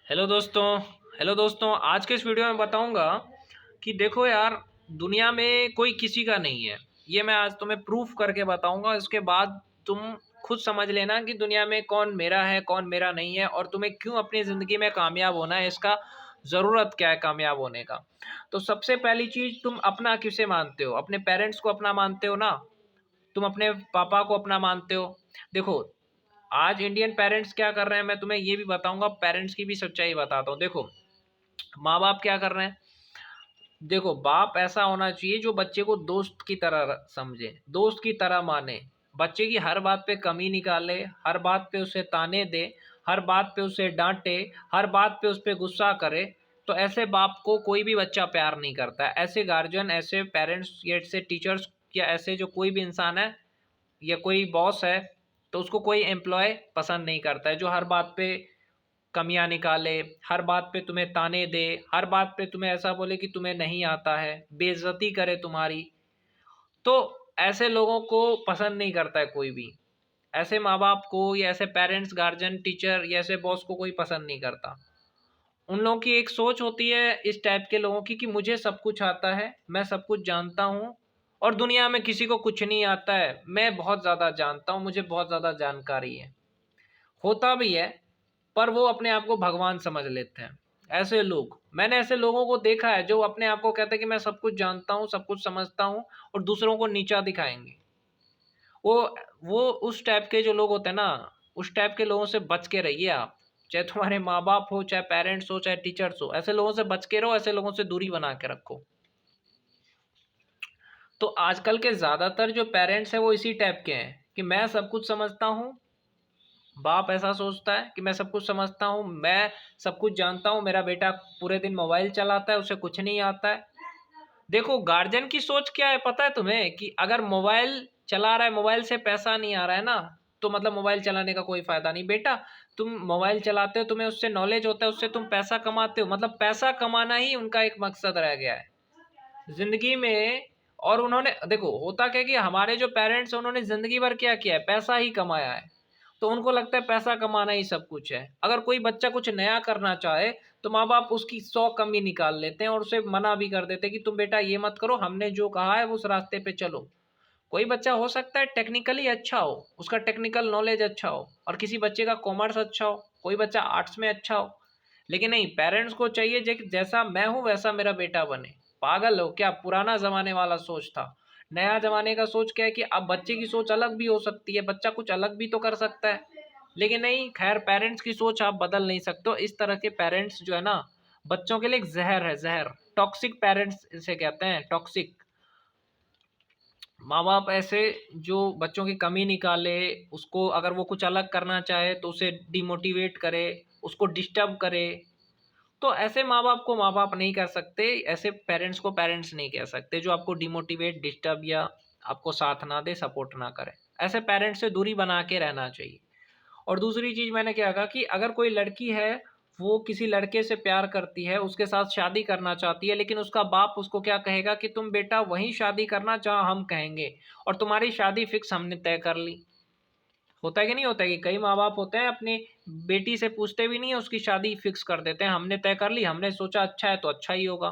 Hello दोस्तों। आज के इस वीडियो में बताऊंगा कि देखो यार, दुनिया में कोई किसी का नहीं है। ये मैं आज तुम्हें प्रूफ करके बताऊंगा। इसके बाद तुम खुद समझ लेना कि दुनिया में कौन मेरा है कौन मेरा नहीं है, और तुम्हें क्यों अपनी ज़िंदगी में कामयाब होना है, इसका ज़रूरत क्या है कामयाब होने का। तो सबसे पहली चीज़, तुम अपना किसे मानते हो? अपने पेरेंट्स को अपना मानते हो ना? तुम अपने पापा को अपना मानते हो? देखो, आज इंडियन पेरेंट्स क्या कर रहे हैं, मैं तुम्हें ये भी बताऊंगा, पेरेंट्स की भी सच्चाई बताता हूँ। देखो, माँ बाप क्या कर रहे हैं। देखो, बाप ऐसा होना चाहिए जो बच्चे को दोस्त की तरह समझे, दोस्त की तरह माने, बच्चे की हर बात पे कमी निकाले, हर बात पे उसे ताने दे, हर बात पे उसे डांटे, हर बात पे उस पे गुस्सा करे। तो ऐसे बाप को कोई भी बच्चा प्यार नहीं करता है। ऐसे गार्जियन, ऐसे पेरेंट्स या ऐसे टीचर्स या ऐसे जो कोई भी इंसान है या कोई बॉस है, तो उसको कोई एम्प्लॉय पसंद नहीं करता है जो हर बात पे कमियां निकाले, हर बात पे तुम्हें ताने दे, हर बात पे तुम्हें ऐसा बोले कि तुम्हें नहीं आता है, बेइज्जती करे तुम्हारी। तो ऐसे लोगों को पसंद नहीं करता है कोई भी। ऐसे माँ बाप को या ऐसे पेरेंट्स, गार्जियन, टीचर या ऐसे बॉस को कोई पसंद नहीं करता। उन लोगों की एक सोच होती है इस टाइप के लोगों की कि मुझे सब कुछ आता है, मैं सब कुछ जानता हूँ, और दुनिया में किसी को कुछ नहीं आता है, मैं बहुत ज़्यादा जानता हूँ, मुझे बहुत ज़्यादा जानकारी है। होता भी है, पर वो अपने आप को भगवान समझ लेते हैं। ऐसे लोग, मैंने ऐसे लोगों को देखा है जो अपने आप को कहते हैं कि मैं सब कुछ जानता हूँ, सब कुछ समझता हूँ, और दूसरों को नीचा दिखाएंगे। वो वो उस टाइप के जो लोग होते हैं ना, उस टाइप के लोगों से बच के रहिए आप। चाहे तुम्हारे माँ बाप हो, चाहे पेरेंट्स हो, चाहे टीचर्स हो, ऐसे लोगों से बच के रहो, ऐसे लोगों से दूरी बना के रखो। तो आजकल के ज्यादातर जो पेरेंट्स हैं वो इसी टाइप के हैं कि मैं सब कुछ समझता हूँ। बाप ऐसा सोचता है कि मैं सब कुछ समझता हूँ, मैं सब कुछ जानता हूँ, मेरा बेटा पूरे दिन मोबाइल चलाता है, उसे कुछ नहीं आता है। देखो, गार्जियन की सोच क्या है पता है तुम्हें? कि अगर मोबाइल चला रहा है, मोबाइल से पैसा नहीं आ रहा है ना, तो मतलब मोबाइल चलाने का कोई फायदा नहीं। बेटा, तुम मोबाइल चलाते हो, तुम्हें उससे नॉलेज होता है, उससे तुम पैसा कमाते हो, मतलब पैसा कमाना ही उनका एक मकसद रह गया है जिंदगी में। और उन्होंने, देखो होता क्या है कि हमारे जो पेरेंट्स हैं उन्होंने जिंदगी भर क्या किया है, पैसा ही कमाया है। तो उनको लगता है पैसा कमाना ही सब कुछ है। अगर कोई बच्चा कुछ नया करना चाहे तो माँ बाप उसकी 100 कमी निकाल लेते हैं और उसे मना भी कर देते हैं कि तुम बेटा ये मत करो, हमने जो कहा है उस रास्ते पे चलो। कोई बच्चा हो सकता है टेक्निकली अच्छा हो, उसका टेक्निकल नॉलेज अच्छा हो, और किसी बच्चे का कॉमर्स अच्छा हो, कोई बच्चा आर्ट्स में अच्छा हो। लेकिन नहीं, पेरेंट्स को चाहिए जैसा मैं हूँ वैसा मेरा बेटा बने। पागल हो क्या? पुराना जमाने वाला सोच था। नया जमाने का सोच क्या है कि अब बच्चे की सोच अलग भी हो सकती है, बच्चा कुछ अलग भी तो कर सकता है। लेकिन नहीं, खैर, पेरेंट्स की सोच आप बदल नहीं सकते हो। इस तरह के पेरेंट्स जो है ना, बच्चों के लिए एक जहर है, जहर। टॉक्सिक पेरेंट्स इसे कहते हैं, टॉक्सिक। माँ बाप ऐसे जो बच्चों की कमी निकाले, उसको अगर वो कुछ अलग करना चाहे तो उसे डिमोटिवेट करे, उसको डिस्टर्ब करे। तो ऐसे माँ बाप को माँ बाप नहीं कह सकते, ऐसे पेरेंट्स को पेरेंट्स नहीं कह सकते जो आपको डिमोटिवेट, डिस्टर्ब या आपको साथ ना दे, सपोर्ट ना करे। ऐसे पेरेंट्स से दूरी बना के रहना चाहिए। और दूसरी चीज़ मैंने क्या कहा कि अगर कोई लड़की है, वो किसी लड़के से प्यार करती है, उसके साथ शादी करना चाहती है, लेकिन उसका बाप उसको क्या कहेगा कि तुम बेटा वहीं शादी करना जहाँ हम कहेंगे, और तुम्हारी शादी फिक्स हमने तय कर ली। होता है कि नहीं होता है कि कई माँ बाप होते हैं अपनी बेटी से पूछते भी नहीं है, उसकी शादी फिक्स कर देते हैं, हमने तय कर ली, हमने सोचा अच्छा है तो अच्छा ही होगा।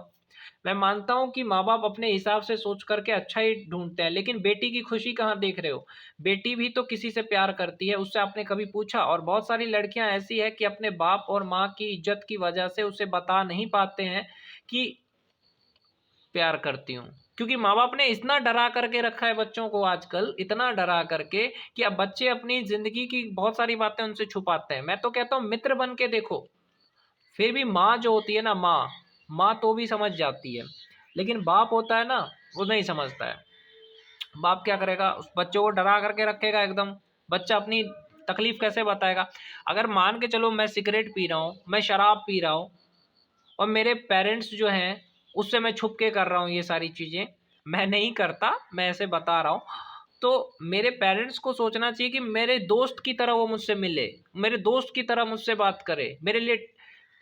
मैं मानता हूँ कि माँ बाप अपने हिसाब से सोच करके अच्छा ही ढूंढते हैं, लेकिन बेटी की खुशी कहाँ देख रहे हो? बेटी भी तो किसी से प्यार करती है, उससे आपने कभी पूछा? और बहुत सारी लड़कियां ऐसी है कि अपने बाप और माँ की इज्जत की वजह से उसे बता नहीं पाते हैं कि प्यार करती हूँ, क्योंकि माँ बाप ने इतना डरा करके रखा है बच्चों को आजकल, इतना डरा करके कि अब बच्चे अपनी जिंदगी की बहुत सारी बातें उनसे छुपाते हैं। मैं तो कहता हूँ मित्र बन के देखो। फिर भी माँ जो होती है ना, माँ माँ तो भी समझ जाती है, लेकिन बाप होता है ना, वो नहीं समझता है। बाप क्या करेगा, उस बच्चों को डरा करके रखेगा एकदम। बच्चा अपनी तकलीफ कैसे बताएगा? अगर मान के चलो मैं सिगरेट पी रहा हूँ, मैं शराब पी रहा हूँ, और मेरे पेरेंट्स जो हैं उससे मैं छुप के कर रहा हूँ ये सारी चीज़ें, मैं नहीं करता, मैं ऐसे बता रहा हूँ, तो मेरे पेरेंट्स को सोचना चाहिए कि मेरे दोस्त की तरह वो मुझसे मिले, मेरे दोस्त की तरह मुझसे बात करे, मेरे लिए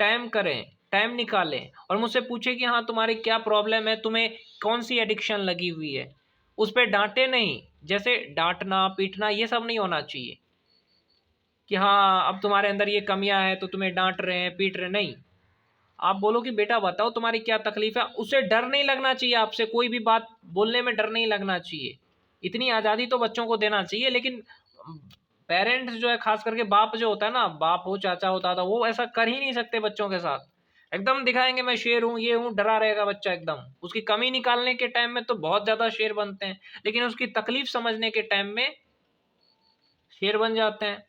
टाइम करें, टाइम निकालें, और मुझसे पूछे कि हाँ तुम्हारी क्या प्रॉब्लम है, तुम्हें कौन सी एडिक्शन लगी हुई है। उस पर डांटे नहीं, जैसे डांटना पीटना ये सब नहीं होना चाहिए। कि हाँ अब तुम्हारे अंदर ये कमियां हैं तो तुम्हें डांट रहे हैं, पीट रहे हैं। नहीं, आप बोलो कि बेटा बताओ तुम्हारी क्या तकलीफ है। उसे डर नहीं लगना चाहिए, आपसे कोई भी बात बोलने में डर नहीं लगना चाहिए। इतनी आज़ादी तो बच्चों को देना चाहिए। लेकिन पेरेंट्स जो है, खास करके बाप जो होता है ना, बाप हो चाचा हो दादा, वो ऐसा कर ही नहीं सकते बच्चों के साथ। एकदम दिखाएंगे मैं शेर हूँ, ये हूँ, डरा रहेगा बच्चा एकदम। उसकी कमी निकालने के टाइम में तो बहुत ज्यादा शेर बनते हैं, लेकिन उसकी तकलीफ समझने के टाइम में शेर बन जाते हैं।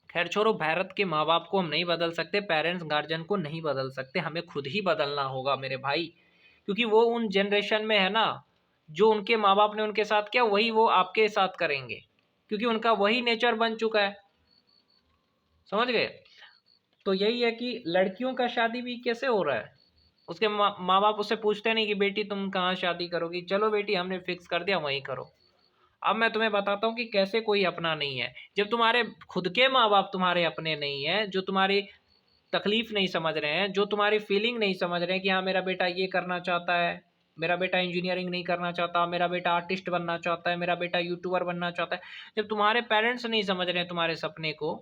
खैर छोड़ो, भारत के माँ बाप को हम नहीं बदल सकते, पेरेंट्स गार्जियन को नहीं बदल सकते, हमें खुद ही बदलना होगा मेरे भाई। क्योंकि वो उन जनरेशन में है ना, जो उनके माँ बाप ने उनके साथ किया वही वो आपके साथ करेंगे, क्योंकि उनका वही नेचर बन चुका है। समझ गए? तो यही है कि लड़कियों का शादी भी कैसे हो रहा है, उसके माँ बाप उससे पूछते नहीं कि बेटी तुम कहाँ शादी करोगी, चलो बेटी हमने फिक्स कर दिया वहीं करो। अब मैं तुम्हें बताता हूँ कि कैसे कोई अपना नहीं है। जब तुम्हारे खुद के माँ बाप तुम्हारे अपने नहीं है, जो तुम्हारी तकलीफ नहीं समझ रहे हैं, जो तुम्हारी फीलिंग नहीं समझ रहे हैं कि हाँ मेरा बेटा ये करना चाहता है, मेरा बेटा इंजीनियरिंग नहीं करना चाहता, मेरा बेटा आर्टिस्ट बनना चाहता है, मेरा बेटा यूट्यूबर बनना चाहता है, जब तुम्हारे पेरेंट्स नहीं समझ रहे हैं तुम्हारे सपने को,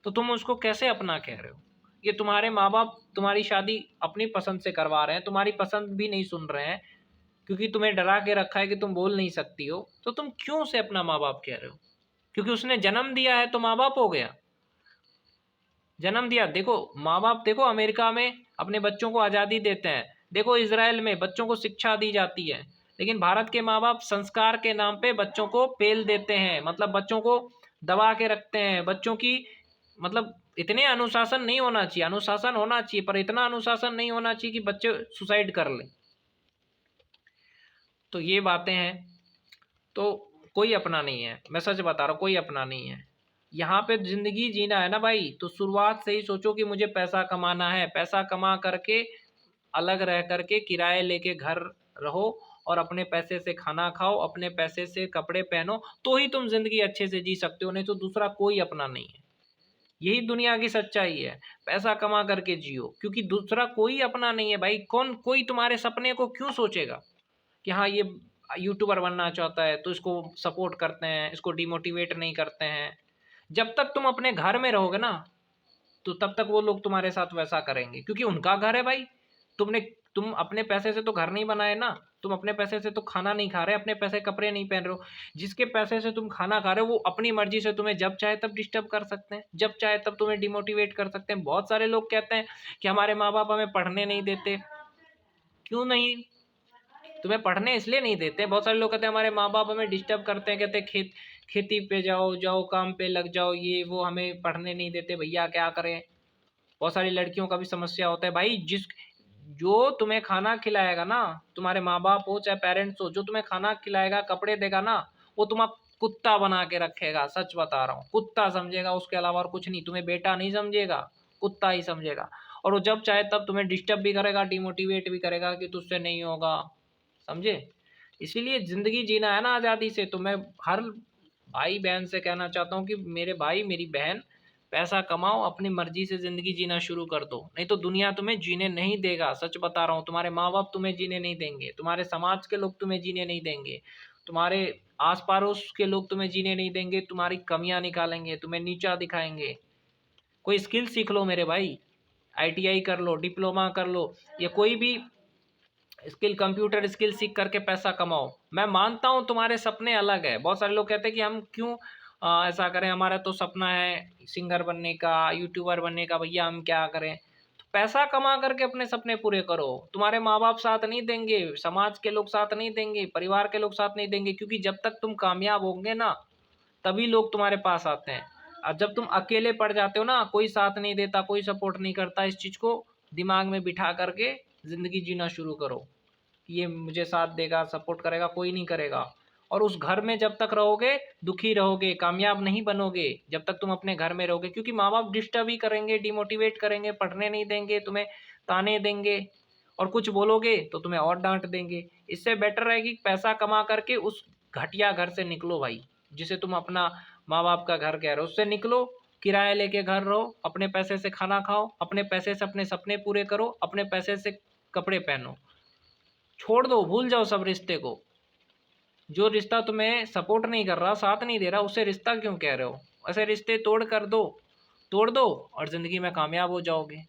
तो तुम उसको कैसे अपना कह रहे हो? ये तुम्हारे माँ बाप तुम्हारी शादी अपनी पसंद से करवा रहे हैं, तुम्हारी पसंद भी नहीं सुन रहे हैं, क्योंकि तुम्हें डरा के रखा है कि तुम बोल नहीं सकती हो, तो तुम क्यों से अपना माँ बाप कह रहे हो? क्योंकि उसने जन्म दिया है तो माँ बाप हो गया। जन्म दिया, देखो माँ बाप, देखो अमेरिका में अपने बच्चों को आज़ादी देते हैं, देखो इसराइल में बच्चों को शिक्षा दी जाती है। लेकिन भारत के माँ बाप संस्कार के नाम पे बच्चों को पेल देते हैं, मतलब बच्चों को दबा के रखते हैं। बच्चों की मतलब इतने अनुशासन नहीं होना चाहिए, अनुशासन होना चाहिए पर इतना अनुशासन नहीं होना चाहिए कि बच्चे सुसाइड कर लें। तो ये बातें हैं। तो कोई अपना नहीं है, मैं सच बता रहा हूँ, कोई अपना नहीं है। यहाँ पे जिंदगी जीना है ना भाई, तो शुरुआत से ही सोचो कि मुझे पैसा कमाना है, पैसा कमा करके अलग रह करके किराए लेके घर रहो, और अपने पैसे से खाना खाओ, अपने पैसे से कपड़े पहनो, तो ही तुम जिंदगी अच्छे से जी सकते हो, नहीं तो दूसरा कोई अपना नहीं है। यही दुनिया की सच्चाई है, पैसा कमा करके जियो, क्योंकि दूसरा कोई अपना नहीं है भाई। कौन कोई तुम्हारे सपने को क्यों सोचेगा कि हाँ ये यूट्यूबर बनना चाहता है तो इसको सपोर्ट करते हैं, इसको डिमोटिवेट नहीं करते हैं। जब तक तुम अपने घर में रहोगे ना, तो तब तक वो लोग तुम्हारे साथ वैसा करेंगे, क्योंकि उनका घर है भाई। तुमने तुम अपने पैसे से तो घर नहीं बनाए ना, तुम अपने पैसे से तो खाना नहीं खा रहे, अपने पैसे कपड़े नहीं पहन रहे हो। जिसके पैसे से तुम खाना खा रहे हो वो अपनी मर्जी से तुम्हें जब चाहे तब डिस्टर्ब कर सकते हैं, जब चाहे तब तुम्हें डिमोटिवेट कर सकते हैं। बहुत सारे लोग कहते हैं कि हमारे माँ बाप हमें पढ़ने नहीं देते। क्यों नहीं? तुम्हें पढ़ने इसलिए नहीं देते। बहुत सारे लोग कहते हैं हमारे माँ बाप हमें डिस्टर्ब करते हैं, कहते हैं खेती पे जाओ जाओ काम पे लग जाओ, ये वो, हमें पढ़ने नहीं देते। भैया क्या करें? बहुत सारी लड़कियों का भी समस्या होता है भाई। जो तुम्हें खाना खिलाएगा ना, तुम्हारे माँ बाप हो चाहे पेरेंट्स हो, जो तुम्हें खाना खिलाएगा कपड़े देगा ना, वो तुम्हारा कुत्ता बना के रखेगा। सच बता रहा हूँ, कुत्ता समझेगा, उसके अलावा और कुछ नहीं। तुम्हें बेटा नहीं समझेगा, कुत्ता ही समझेगा। और वो जब चाहे तब तुम्हें डिस्टर्ब भी करेगा, डिमोटिवेट भी करेगा कि तुझसे नहीं होगा। समझे? इसीलिए जिंदगी जीना है ना आज़ादी से। तो मैं हर भाई बहन से कहना चाहता हूँ कि मेरे भाई मेरी बहन, पैसा कमाओ, अपनी मर्जी से जिंदगी जीना शुरू कर दो, नहीं तो दुनिया तुम्हें जीने नहीं देगा। सच बता रहा हूँ, तुम्हारे माँ बाप तुम्हें जीने नहीं देंगे, तुम्हारे समाज के लोग तुम्हें जीने नहीं देंगे, तुम्हारे आस पड़ोस के लोग तुम्हें जीने नहीं देंगे, तुम्हारी कमियां निकालेंगे, तुम्हें नीचा दिखाएंगे। कोई स्किल सीख लो मेरे भाई, आईटीआई कर लो, डिप्लोमा कर लो, या कोई भी स्किल, कंप्यूटर स्किल सीख करके पैसा कमाओ। मैं मानता हूँ तुम्हारे सपने अलग है। बहुत सारे लोग कहते हैं कि हम क्यों ऐसा करें, हमारा तो सपना है सिंगर बनने का, यूट्यूबर बनने का, भैया हम क्या करें? तो पैसा कमा करके अपने सपने पूरे करो। तुम्हारे माँ बाप साथ नहीं देंगे, समाज के लोग साथ नहीं देंगे, परिवार के लोग साथ नहीं देंगे, क्योंकि जब तक तुम कामयाब होंगे ना, तभी लोग तुम्हारे पास आते हैं। और जब तुम अकेले पड़ जाते हो ना, कोई साथ नहीं देता, कोई सपोर्ट नहीं करता, इस चीज़ को दिमाग में बिठा करके ज़िंदगी जीना शुरू करो कि ये मुझे साथ देगा, सपोर्ट करेगा, कोई नहीं करेगा। और उस घर में जब तक रहोगे दुखी रहोगे, कामयाब नहीं बनोगे जब तक तुम अपने घर में रहोगे, क्योंकि माँ बाप डिस्टर्ब ही करेंगे, डिमोटिवेट करेंगे, पढ़ने नहीं देंगे, तुम्हें ताने देंगे, और कुछ बोलोगे तो तुम्हें और डांट देंगे। इससे बेटर है कि पैसा कमा करके उस घटिया घर से निकलो भाई, जिसे तुम अपना माँ बाप का घर कह रहे हो, उससे निकलो, किराया लेके घर रहो, अपने पैसे से खाना खाओ, अपने पैसे से अपने सपने पूरे करो, अपने पैसे से कपड़े पहनो। छोड़ दो, भूल जाओ सब रिश्ते को। जो रिश्ता तुम्हें सपोर्ट नहीं कर रहा, साथ नहीं दे रहा, उससे रिश्ता क्यों कह रहे हो? ऐसे रिश्ते तोड़ कर दो। तोड़ दो और ज़िंदगी में कामयाब हो जाओगे।